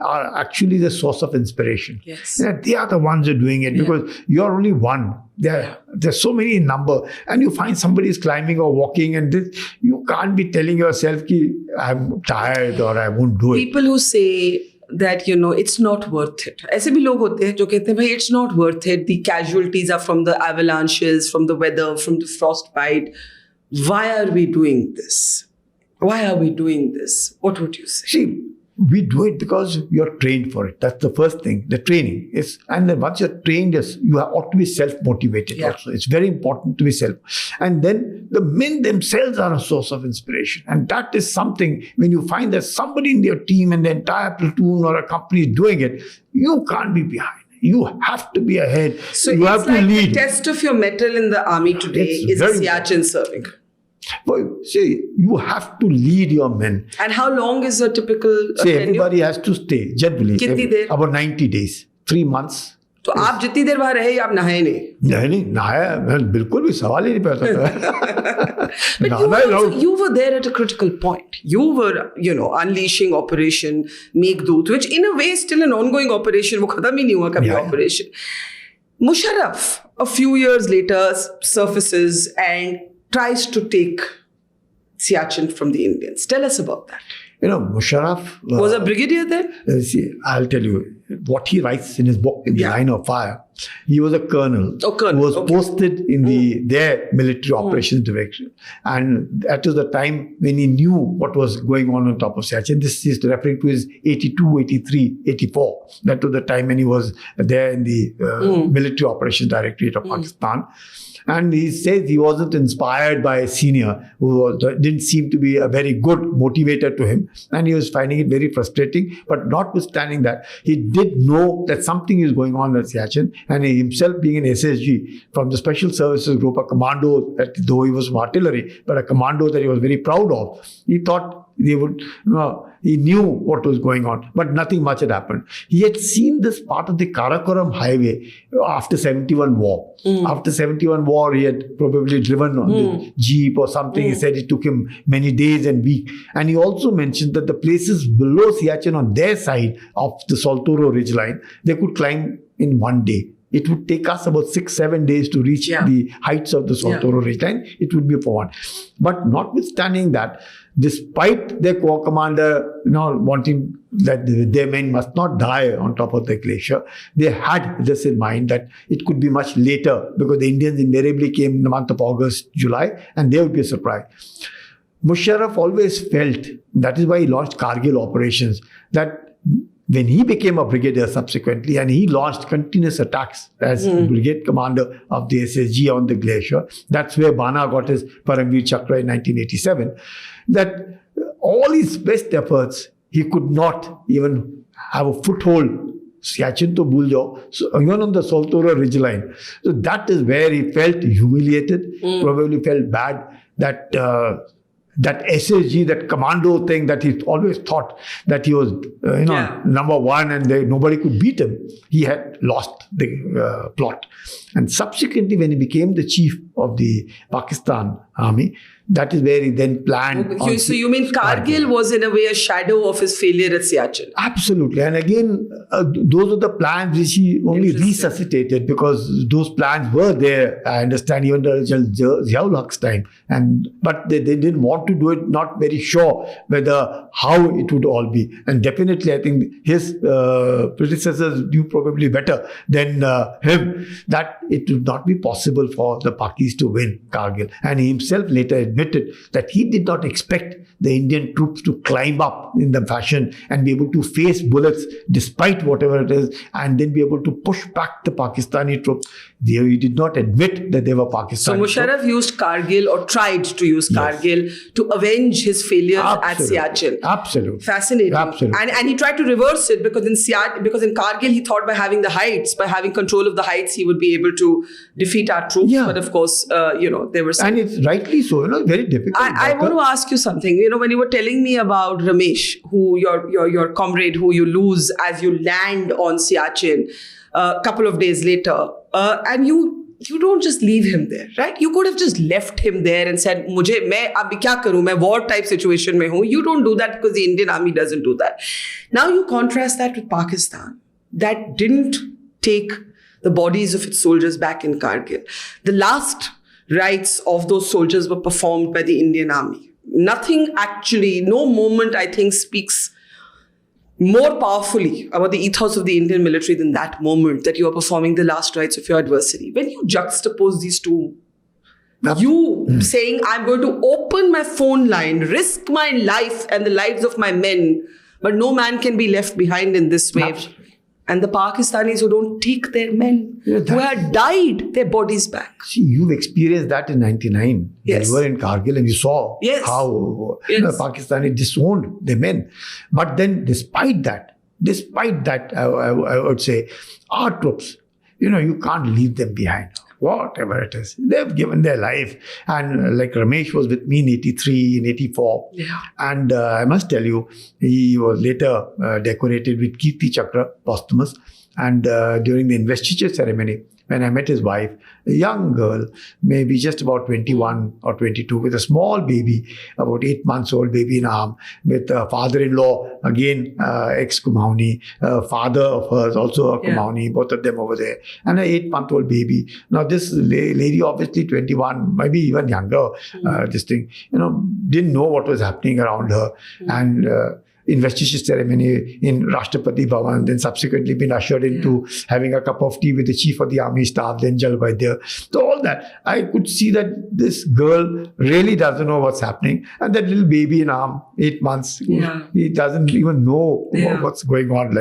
are actually the source of inspiration. Yes. They are the ones who are doing it because you're only one. There's so many in number. And you find somebody is climbing or walking and you can't be telling yourself ki, I'm tired or I won't do it. People who say that, it's not worth it. ऐसे भी लोग होते हैं जो कहते हैं, भाई, it's not worth it. The casualties are from the avalanches, from the weather, from the frostbite. Why are we doing this? Why are we doing this? What would you say? See, we do it because you're trained for it. That's the first thing. The training is, and then once you're trained, you ought to be self-motivated also. It's very important to be self. And then the men themselves are a source of inspiration. And that is something, when you find that somebody in your team and the entire platoon or a company is doing it, you can't be behind. You have to be ahead. So you have to lead. The test of your mettle in the army today is Siachen serving. Well, see, you have to lead your men. And how long is a typical tenure? Everybody has to stay, generally. कितनी देर? About 90 days, 3 months. तो आप जितनी देर वहाँ रहे आप नहाए नहीं? नहाया मैं बिल्कुल भी सवाल ही नहीं पैदा But you were there at a critical point. You were, unleashing Operation Meghdoot, which in a way is still an ongoing operation. वो खत्म ही नहीं हुआ कभी operation. Musharraf, a few years later, surfaces and tries to take Siachen from the Indians. Tell us about that. Musharraf was a brigadier then? See, I'll tell you what he writes in his book, In the Line of Fire. He was a colonel who was posted in their military operations direction. And that was the time when he knew what was going on top of Siachen. This is referring to his 82, 83, 84. That was the time when he was there in the military operations directorate of Pakistan. And he says he wasn't inspired by a senior who didn't seem to be a very good motivator to him. And he was finding it very frustrating. But notwithstanding that, he did know that something is going on at Siachen. And he himself being an SSG from the Special Services Group, a commando, though he was from artillery, but a commando that he was very proud of, he thought they would, he knew what was going on, but nothing much had happened. He had seen this part of the Karakoram highway after 71 war. After 71 war, he had probably driven on the jeep or something. He said it took him many days and weeks. And he also mentioned that the places below Siachen on their side of the Saltoro ridgeline, they could climb in one day. It would take us about 6-7 days to reach the heights of the Saltoro ridgeline. It would be for one. But notwithstanding that, despite their corps commander wanting that their men must not die on top of the glacier, they had this in mind that it could be much later because the Indians invariably came in the month of August, July, and they would be a surprise. Musharraf always felt, that is why he launched Kargil operations, that when he became a brigadier subsequently and he launched continuous attacks as brigade commander of the SSG on the glacier, that's where Bana got his Paramveer Chakra in 1987, that all his best efforts, he could not even have a foothold. Siachen to bhul jao. So even on the Saltoro ridgeline. So that is where he felt humiliated, probably felt bad that that SSG, that commando thing that he always thought that he was, number one and nobody could beat him. He had lost the plot. And subsequently, when he became the chief of the Pakistan army, That is where he then planned. So you mean Kargil was in a way a shadow of his failure at Siachen? Absolutely. And again, those are the plans which he only resuscitated, because those plans were there, I understand, even Ziaul-Haq's time. But they didn't want to do it, not very sure whether how it would all be. And definitely, I think his predecessors knew probably better than him that it would not be possible for the Pakis to win Kargil. And he himself later admitted that he did not expect the Indian troops to climb up in the fashion and be able to face bullets despite whatever it is, and then be able to push back the Pakistani troops. He did not admit that they were Pakistani. So Musharraf used Kargil, or tried to use Kargil, to avenge his failures at Siachen. Absolutely. Fascinating. Absolutely. And he tried to reverse it, because in Kargil he thought by having the heights, by having control of the heights, he would be able to defeat our troops. Yeah. But of course, there were some... And it's rightly so, very difficult. I want to ask you something. When you were telling me about Ramesh, who your comrade, who you lose as you land on Siachen a couple of days later, and you don't just leave him there, right? You could have just left him there and said, मैं अभी क्या करूं? मैं war type situation में हूं. You don't do that, because the Indian army doesn't do that. Now you contrast that with Pakistan, that didn't take the bodies of its soldiers back in Kargil. The last rites of those soldiers were performed by the Indian army. Nothing actually, no moment, I think, speaks more powerfully about the ethos of the Indian military than that moment that you are performing the last rites of your adversary. When you juxtapose these two, you saying, I'm going to open my phone line, risk my life and the lives of my men, but no man can be left behind in this way. Absolutely. And the Pakistanis who don't take their men, who had died, their bodies back. See, you've experienced that in 99. Yes. You were in Kargil and you saw how the Pakistanis disowned their men. But then despite that, I would say, our troops, you can't leave them behind. Whatever it is, they've given their life. And like Ramesh was with me in 83, in 84. Yeah. And I must tell you, he was later decorated with Kirti Chakra, posthumous. And during the investiture ceremony, when I met his wife, a young girl, maybe just about 21 or 22, with a small baby, about 8 months old baby in arm, with a father-in-law, again, ex-Kumaoni, father of hers, also a Kumaoni, both of them over there, and an 8-month-old baby. Now, this lady, obviously 21, maybe even younger, didn't know what was happening around her. And investiture ceremony in Rashtrapati Bhavan, then subsequently been ushered into having a cup of tea with the chief of the army staff, then Jal Vaidya. So all that, I could see that this girl really doesn't know what's happening. And that little baby in arm, 8 months, he doesn't even know what's going on.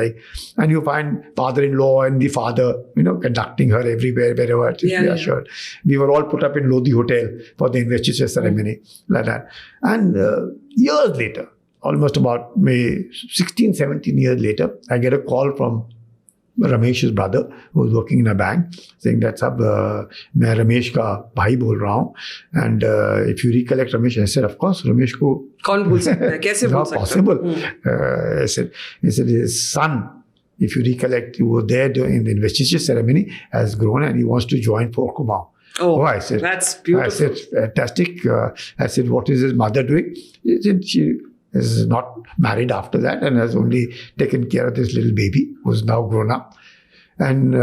And you find father-in-law and the father, conducting her everywhere, wherever it is ushered. We were all put up in Lodi Hotel for the investiture ceremony, like that. And years later, almost about 16, 17 years later, I get a call from Ramesh's brother, who was working in a bank, saying that मैं रमेश का भाई बोल रहा हूँ. And if you recollect Ramesh, I said, of course, Ramesh को कौन भूल सकता है? कैसे भूल सकता है? Possible. I said, his son, if you recollect, he was there during the investiture ceremony, has grown and he wants to join for Kumaon. I said, that's beautiful. I said, fantastic. I said, what is his mother doing? He said, she is not married after that and has only taken care of this little baby who's now grown up. And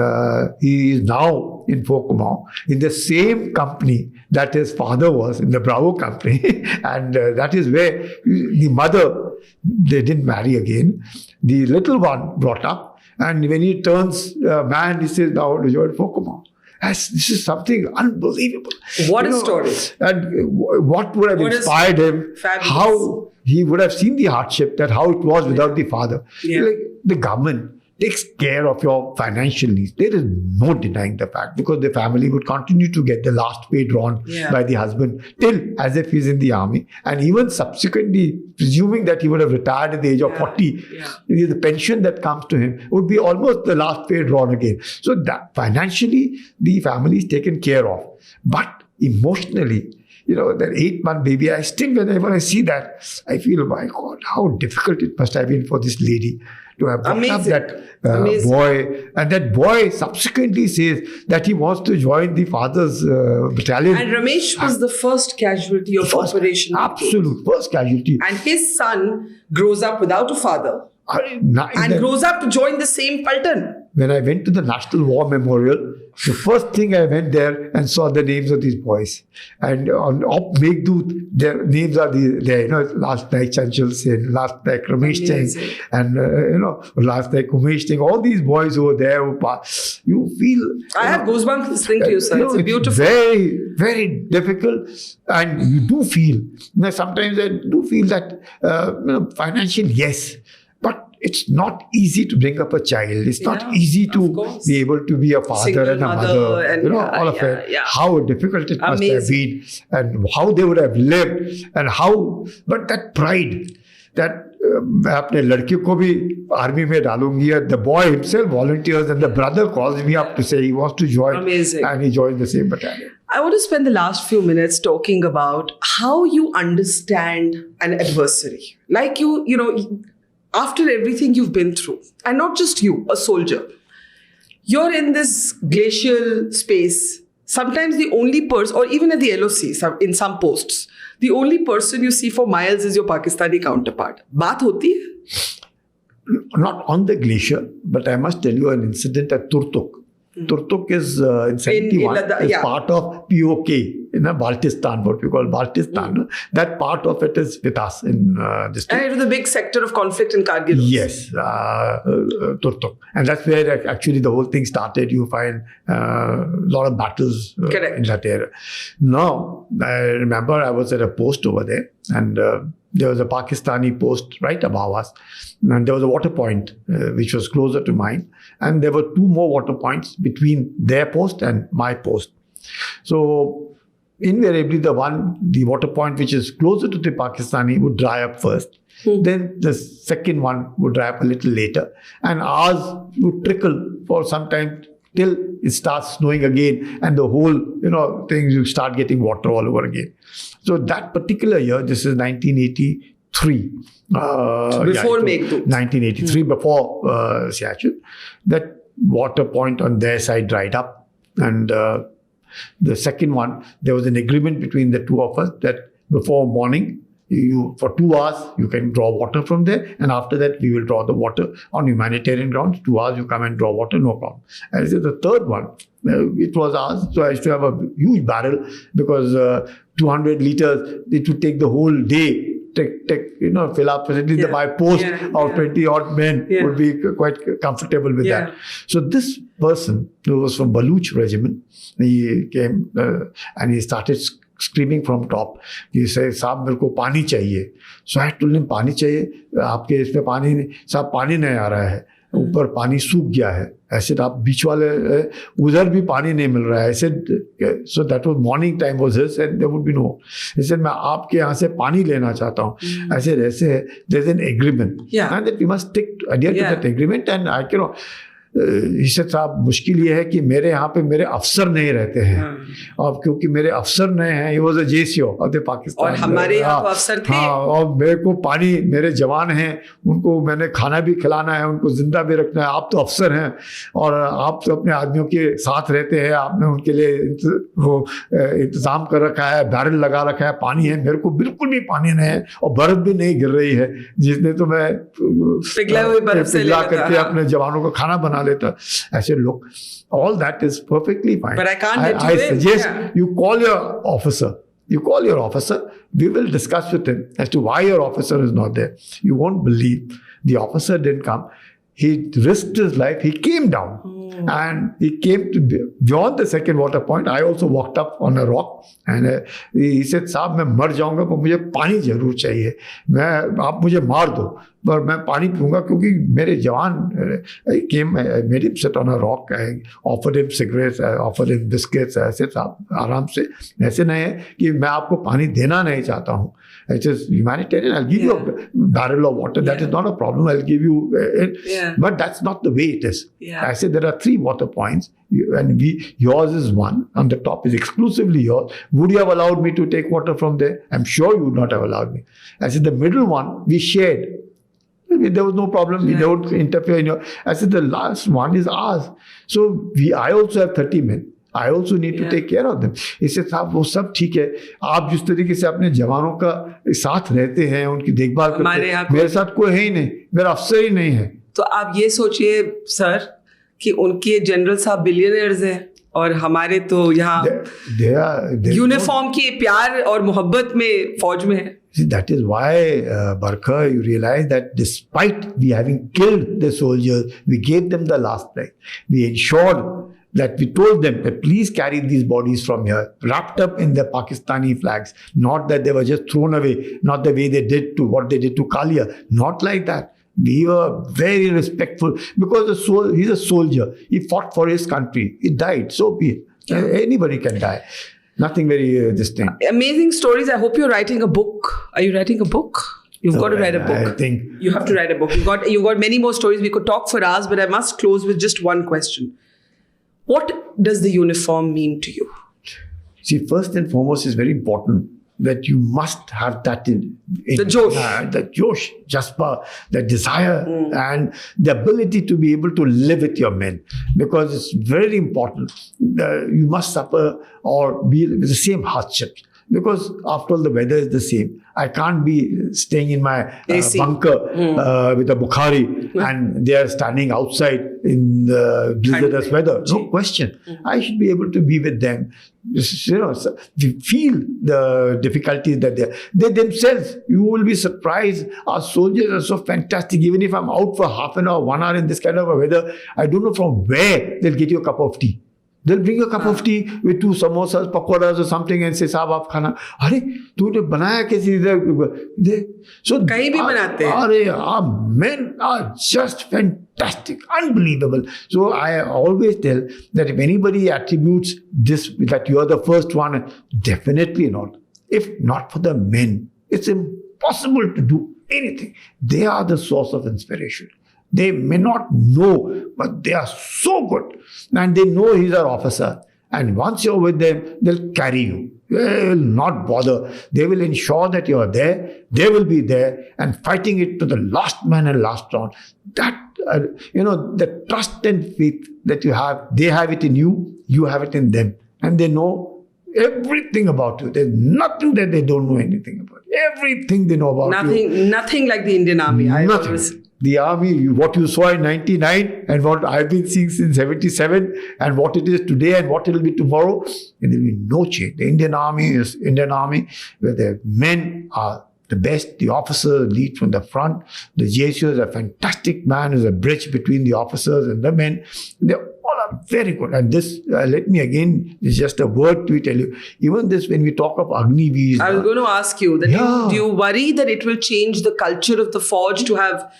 he is now in Kumaon in the same company that his father was, in the Bravo company. And that is where the mother, they didn't marry again. The little one brought up. And when he turns man, he says, now to join Kumaon. This is something unbelievable. What a story. And what would have inspired him, fabulous. How he would have seen the hardship, that how it was without the father. The government takes care of your financial needs. There is no denying the fact, because the family would continue to get the last pay drawn by the husband till as if he's in the army. And even subsequently, presuming that he would have retired at the age of 40, the pension that comes to him would be almost the last pay drawn again. So that financially, the family is taken care of. But emotionally, that 8-month baby, I still, whenever I see that, I feel, my God, how difficult it must have been for this lady to have brought up that boy. And that boy subsequently says that he wants to join the father's battalion. And Ramesh was the first casualty of Operation Meghdoot. Absolute first casualty. And his son grows up without a father. And grows up to join the same Paltan. When I went to the National War Memorial, the first thing I went there and saw the names of these boys. And on Op Meghdoot, their names are there. Last night Chanchal Sen, last night Ramesh Singh, and last night Umesh Singh. All these boys who were there, you feel. I have goosebumps listening to you, sir. It's beautiful. Very, very difficult, and you do feel. Sometimes I do feel that financial, yes. But it's not easy to bring up a child. It's not easy to be able to be a father and a mother. And all of it. Yeah. How difficult it must have been, and how they would have lived, and how. But that pride, that मैं अपने लड़के को भी army में डालूंगी. The boy himself volunteers, and the brother calls me up to say he wants to join. Amazing. And he joins the same battalion. I want to spend the last few minutes talking about how you understand an adversary. Like after everything you've been through, and not just you, a soldier, you're in this glacial space. Sometimes the only person, or even at the LOC, in some posts, the only person you see for miles is your Pakistani counterpart. Baat hoti hai? Not on the glacier, but I must tell you an incident at Turtuk. Turtuk is in 71 is part of POK in Baltistan, what we call Baltistan. That part of it is with us in this. And it was the big sector of conflict in Kargil. Yes, Turtuk. And that's where actually the whole thing started. You find a lot of battles in that area. Now, I remember I was at a post over there, and there was a Pakistani post right above us. And there was a water point which was closer to mine. And there were 2 more water points between their post and my post. So invariably the water point which is closer to the Pakistani would dry up first. Then the second one would dry up a little later. And ours would trickle for some time till it starts snowing again, and the whole, things, you start getting water all over again. So that particular year, this is 1983. Before Meghdoot. 1983, before Siachen, that water point on their side dried up. And the second one, there was an agreement between the two of us that before morning, for 2 hours, you can draw water from there. And after that, we will draw the water on humanitarian grounds. 2 hours, you come and draw water, no problem. And the third one, it was ours. So I used to have a huge barrel because 200 liters, it would take the whole day. Fill up. My post of 20 odd men would be quite comfortable with that. So this person who was from Baluch regiment, he came and he started screaming from top. He said, "Saab, मेरे को पानी चाहिए." So I told him, "पानी चाहिए? आपके इसमें पानी नहीं, साहब पानी नहीं आ रहा है, ऊपर पानी सूख गया है." ऐसे आप बीच वाले उधर भी पानी नहीं मिल रहा है. ऐसे so that was morning time was his, and there would be no. He said, "मैं आपके यहाँ से पानी लेना चाहता हूँ." ऐसे ऐसे there's an agreement, and that we must adhere to that agreement. And I he said, साहब मुश्किल ये है कि मेरे यहाँ पे मेरे अफसर नहीं रहते हैं, और क्योंकि मेरे अफसर नहीं हैं, he was a JCO of the Pakistan, और हमारे यहाँ तो अफसर थे, और मेरे को पानी, मेरे जवान हैं, उनको मैंने खाना भी खिलाना है, उनको जिंदा भी रखना है. आप तो अफसर हैं और आप तो अपने आदमियों के साथ रहते हैं, आपने उनके लिए इंतजाम कर रखा है, बैरल लगा रखा है, पानी है, मेरे को बिल्कुल भी पानी नहीं है और बर्फ भी नहीं गिर रही है, जिसने तो मैं पिघला करके अपने जवानों को खाना बना लेता. I said, look, all that is perfectly fine. But I can't I suggest you call your officer. You call your officer. We will discuss with him as to why your officer is not there. You won't believe. The officer didn't come. He risked his life. He came down. And he came to beyond the second water point. I also walked up on a rock, and he said, "साहब मैं मर जाऊंगा पर मुझे पानी जरूर चाहिए. आप मुझे मार दो पर मैं पानी पीऊंगा क्योंकि मेरे जवान." I came, I made him sit on a rock. I offered him cigarettes, I offered him biscuits. I said, "साहब आराम से, ऐसे नहीं है कि मैं आपको पानी देना नहीं चाहता हूँ. It's just humanitarian. I'll give you a barrel of water. That is not a problem. I'll give you it." But that's not the way it is. I said there are 3 water points, yours is one, on the top is exclusively yours. Would you have allowed me to take water from there? I'm sure you would not have allowed me. I said, the middle one, we shared. There was no problem. We don't interfere in your... I said, the last one is ours. So I also have 30 men. I also need to take care of them. He said, साहब वो सब ठीक है. आप जिस तरीके से अपने जवानों का साथ रहते हैं, उनकी देखभाल करते हैं, मेरे साथ कोई है ही नहीं, मेरा अफसर ही नहीं है. तो आप ये सोचिए सर कि उनके जनरल साहब बिलियनर्स हैं और हमारे तो यहाँ यूनिफॉर्म की प्यार और मोहब्बत में फौज में है. See, that is why, Barkha, you realize that despite we having killed the soldiers, we gave them the last breath. We ensured that we told them that please carry these bodies from here, wrapped up in the Pakistani flags. Not that they were just thrown away, not the way they did to what they did to Kalia. Not like that. We were very respectful because he's a soldier. He fought for his country. He died. So be it. Anybody can die. Nothing very distinct. Amazing stories. I hope you're writing a book. Are you writing a book? You've got to write a book. I think you have to write a book. You've got many more stories. We could talk for hours, but I must close with just one question. What does the uniform mean to you? See, first and foremost, is very important that you must have that in the Josh. The Josh, Jaspa, the desire and the ability to be able to live with your men. Because it's very important. You must suffer or be with the same hardships. Because after all, the weather is the same. I can't be staying in my bunker with a Bukhari and they are standing outside in the blizzardous weather. No question. I should be able to be with them. You know, feel the difficulties that they themselves. You will be surprised. Our soldiers are so fantastic. Even if I'm out for half an hour, 1 hour in this kind of a weather, I don't know from where they'll get you a cup of tea. They'll bring you a cup of tea with 2 samosas, pakoras or something and say, "Saab, aap khana." Are, तूने बनाया कैसे इधर? So कहीं भी बनाते हैं. Our men are just fantastic, unbelievable. So I always tell that if anybody attributes this, that you are the first one, definitely not. If not for the men, it's impossible to do anything. They are the source of inspiration. They may not know, but they are so good. And they know he's our officer. And once you're with them, they'll carry you. They will not bother. They will ensure that you are there. They will be there and fighting it to the last man and last round. That, the trust and faith that you have, they have it in you, you have it in them. And they know everything about you. There's nothing that they don't know anything about. Everything they know about you. Nothing like the Indian Army. Nothing. The army, what you saw in 99 and what I've been seeing since 77 and what it is today and what it will be tomorrow, there will be no change. The Indian Army is Indian Army where the men are the best. The officers lead from the front. The JSU is a fantastic man, is a bridge between the officers and the men. They all are very good. And this, let me again, it's just a word to tell you. Even this, when we talk of Agniveers. I was going to ask you, that do you worry that it will change the culture of the forge to have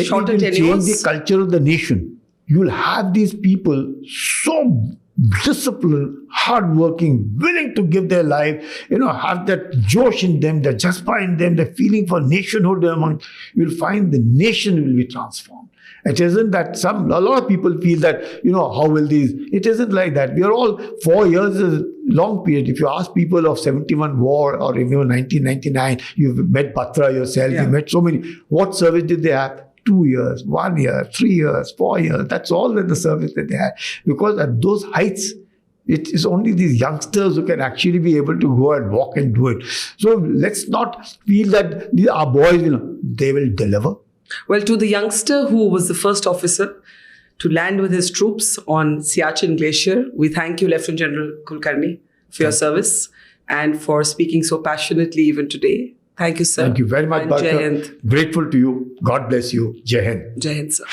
shorter tenures? Change the culture of the nation. You will have these people so disciplined, hardworking, willing to give their life, have that Josh in them, the Jaspa in them, the feeling for nationhood among, you'll find the nation will be transformed. It isn't that a lot of people feel that, how will these, it isn't like that. We are all, 4 years is a long period. If you ask people of 71 war or even 1999, you've met Batra yourself, you met so many, what service did they have? 2 years, 1 year, 3 years, 4 years. That's all that the service that they had. Because at those heights, it is only these youngsters who can actually be able to go and walk and do it. So let's not feel that our boys, they will deliver. Well, to the youngster who was the first officer to land with his troops on Siachen Glacier, we thank you, Lt Gen Kulkarni, for your service and for speaking so passionately even today. Thank you, sir. Thank you very much, Barkha. Grateful to you. God bless you. Jai Hind. Jai Hind, sir.